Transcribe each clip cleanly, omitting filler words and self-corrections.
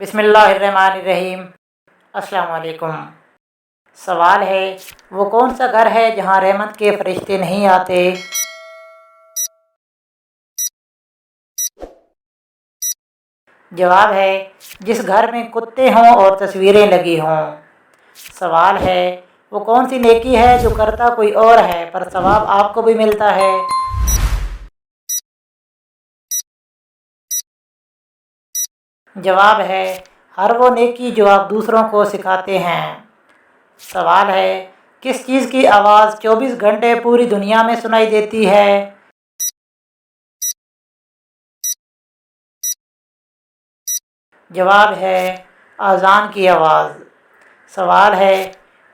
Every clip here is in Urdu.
بسم اللہ الرحمن الرحیم۔ السلام علیکم۔ سوال ہے، وہ کون سا گھر ہے جہاں رحمت کے فرشتے نہیں آتے؟ جواب ہے، جس گھر میں کتے ہوں اور تصویریں لگی ہوں۔ سوال ہے، وہ کون سی نیکی ہے جو کرتا کوئی اور ہے پر ثواب آپ کو بھی ملتا ہے؟ جواب ہے، ہر وہ نیکی جو آپ دوسروں کو سکھاتے ہیں۔ سوال ہے، کس چیز کی آواز 24 گھنٹے پوری دنیا میں سنائی دیتی ہے؟ جواب ہے، اذان کی آواز۔ سوال ہے،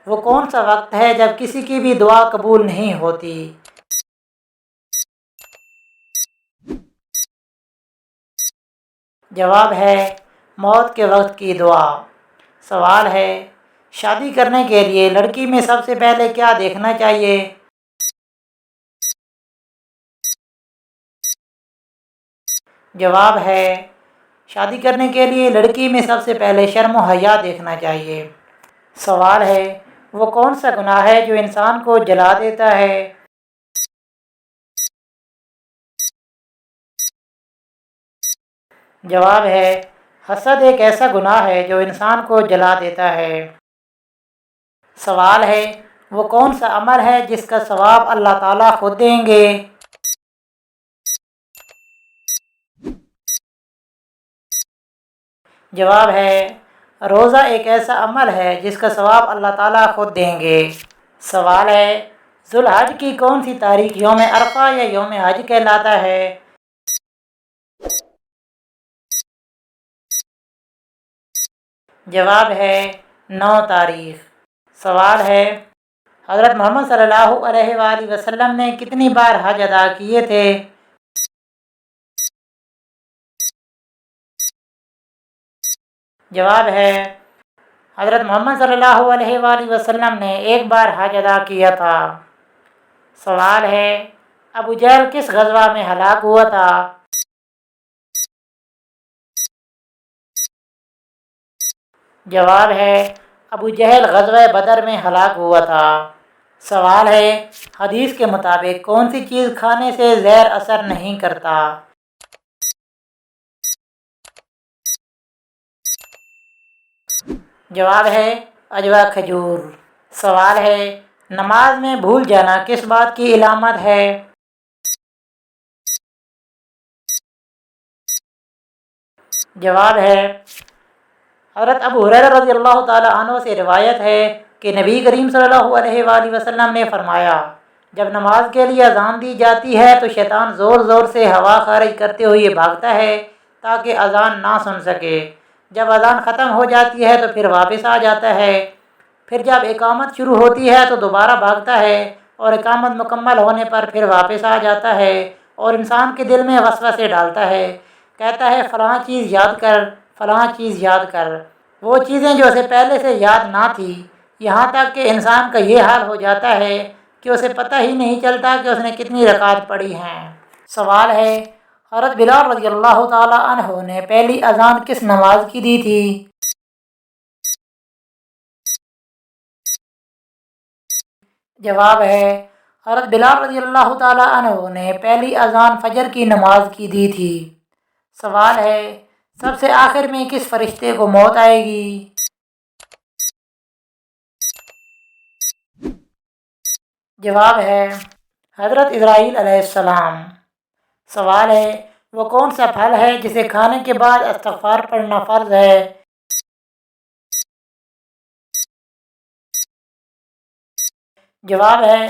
وہ کون سا وقت ہے جب کسی کی بھی دعا قبول نہیں ہوتی؟ جواب ہے، موت کے وقت کی دعا۔ سوال ہے، شادی کرنے کے لیے لڑکی میں سب سے پہلے کیا دیکھنا چاہیے؟ جواب ہے، شادی کرنے کے لیے لڑکی میں سب سے پہلے شرم و حیا دیکھنا چاہیے۔ سوال ہے، وہ کون سا گناہ ہے جو انسان کو جلا دیتا ہے؟ جواب ہے، حسد ایک ایسا گناہ ہے جو انسان کو جلا دیتا ہے۔ سوال ہے، وہ کون سا عمل ہے جس کا ثواب اللہ تعالیٰ خود دیں گے؟ جواب ہے، روزہ ایک ایسا عمل ہے جس کا ثواب اللہ تعالیٰ خود دیں گے۔ سوال ہے، ذوالحج کی کون سی تاریخ یوم عرفہ یا یوم حج کہلاتا ہے؟ جواب ہے، 9 تاریخ۔ سوال ہے، حضرت محمد صلی اللہ علیہ وآلہ وسلم نے کتنی بار حج ادا کیے تھے؟ جواب ہے، حضرت محمد صلی اللہ علیہ وآلہ وسلم نے 1 بار حج ادا کیا تھا۔ سوال ہے، ابو جہل کس غزوہ میں ہلاک ہوا تھا؟ جواب ہے، ابو جہل غزوہ بدر میں ہلاک ہوا تھا۔ سوال ہے، حدیث کے مطابق کون سی چیز کھانے سے زہر اثر نہیں کرتا؟ جواب ہے، عجوہ کھجور۔ سوال ہے، نماز میں بھول جانا کس بات کی علامت ہے؟ جواب ہے، حضرت ابو ہریرہ رضی اللہ تعالیٰ عنہ سے روایت ہے کہ نبی کریم صلی اللہ علیہ وآلہ وسلم نے فرمایا، جب نماز کے لیے اذان دی جاتی ہے تو شیطان زور زور سے ہوا خارج کرتے ہوئے بھاگتا ہے تاکہ اذان نہ سن سکے۔ جب اذان ختم ہو جاتی ہے تو پھر واپس آ جاتا ہے۔ پھر جب اقامت شروع ہوتی ہے تو دوبارہ بھاگتا ہے اور اقامت مکمل ہونے پر پھر واپس آ جاتا ہے اور انسان کے دل میں وسوسے ڈالتا ہے، کہتا ہے فلاں چیز یاد کر، فلاں چیز یاد کر، وہ چیزیں جو اسے پہلے سے یاد نہ تھی، یہاں تک کہ انسان کا یہ حال ہو جاتا ہے کہ اسے پتہ ہی نہیں چلتا کہ اس نے کتنی رکعت پڑھی ہیں۔ سوال ہے، حضرت بلال رضی اللہ تعالیٰ عنہ نے پہلی اذان کس نماز کی دی تھی؟ جواب ہے، حضرت بلال رضی اللہ تعالیٰ عنہ نے پہلی اذان فجر کی نماز کی دی تھی۔ سوال ہے، سب سے آخر میں کس فرشتے کو موت آئے گی؟ جواب ہے، حضرت اسرائیل علیہ السلام۔ سوال ہے، وہ کون سا پھل ہے جسے کھانے کے بعد استغفار پڑھنا فرض ہے؟ جواب ہے،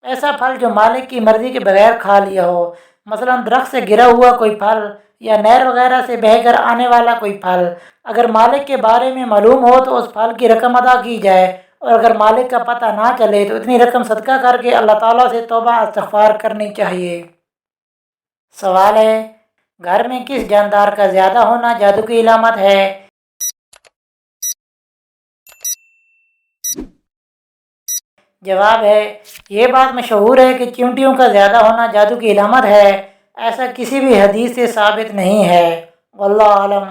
ایسا پھل جو مالک کی مرضی کے بغیر کھا لیا ہو، مثلا درخت سے گرا ہوا کوئی پھل یا نہر وغیرہ سے بہہ کر آنے والا کوئی پھل۔ اگر مالک کے بارے میں معلوم ہو تو اس پھل کی رقم ادا کی جائے، اور اگر مالک کا پتہ نہ چلے تو اتنی رقم صدقہ کر کے اللہ تعالیٰ سے توبہ استغفار کرنی چاہیے۔ سوال ہے، گھر میں کس جاندار کا زیادہ ہونا جادو کی علامت ہے؟ جواب ہے، یہ بات مشہور ہے کہ چیونٹیوں کا زیادہ ہونا جادو کی علامت ہے، ایسا کسی بھی حدیث سے ثابت نہیں ہے۔ واللہ عالم۔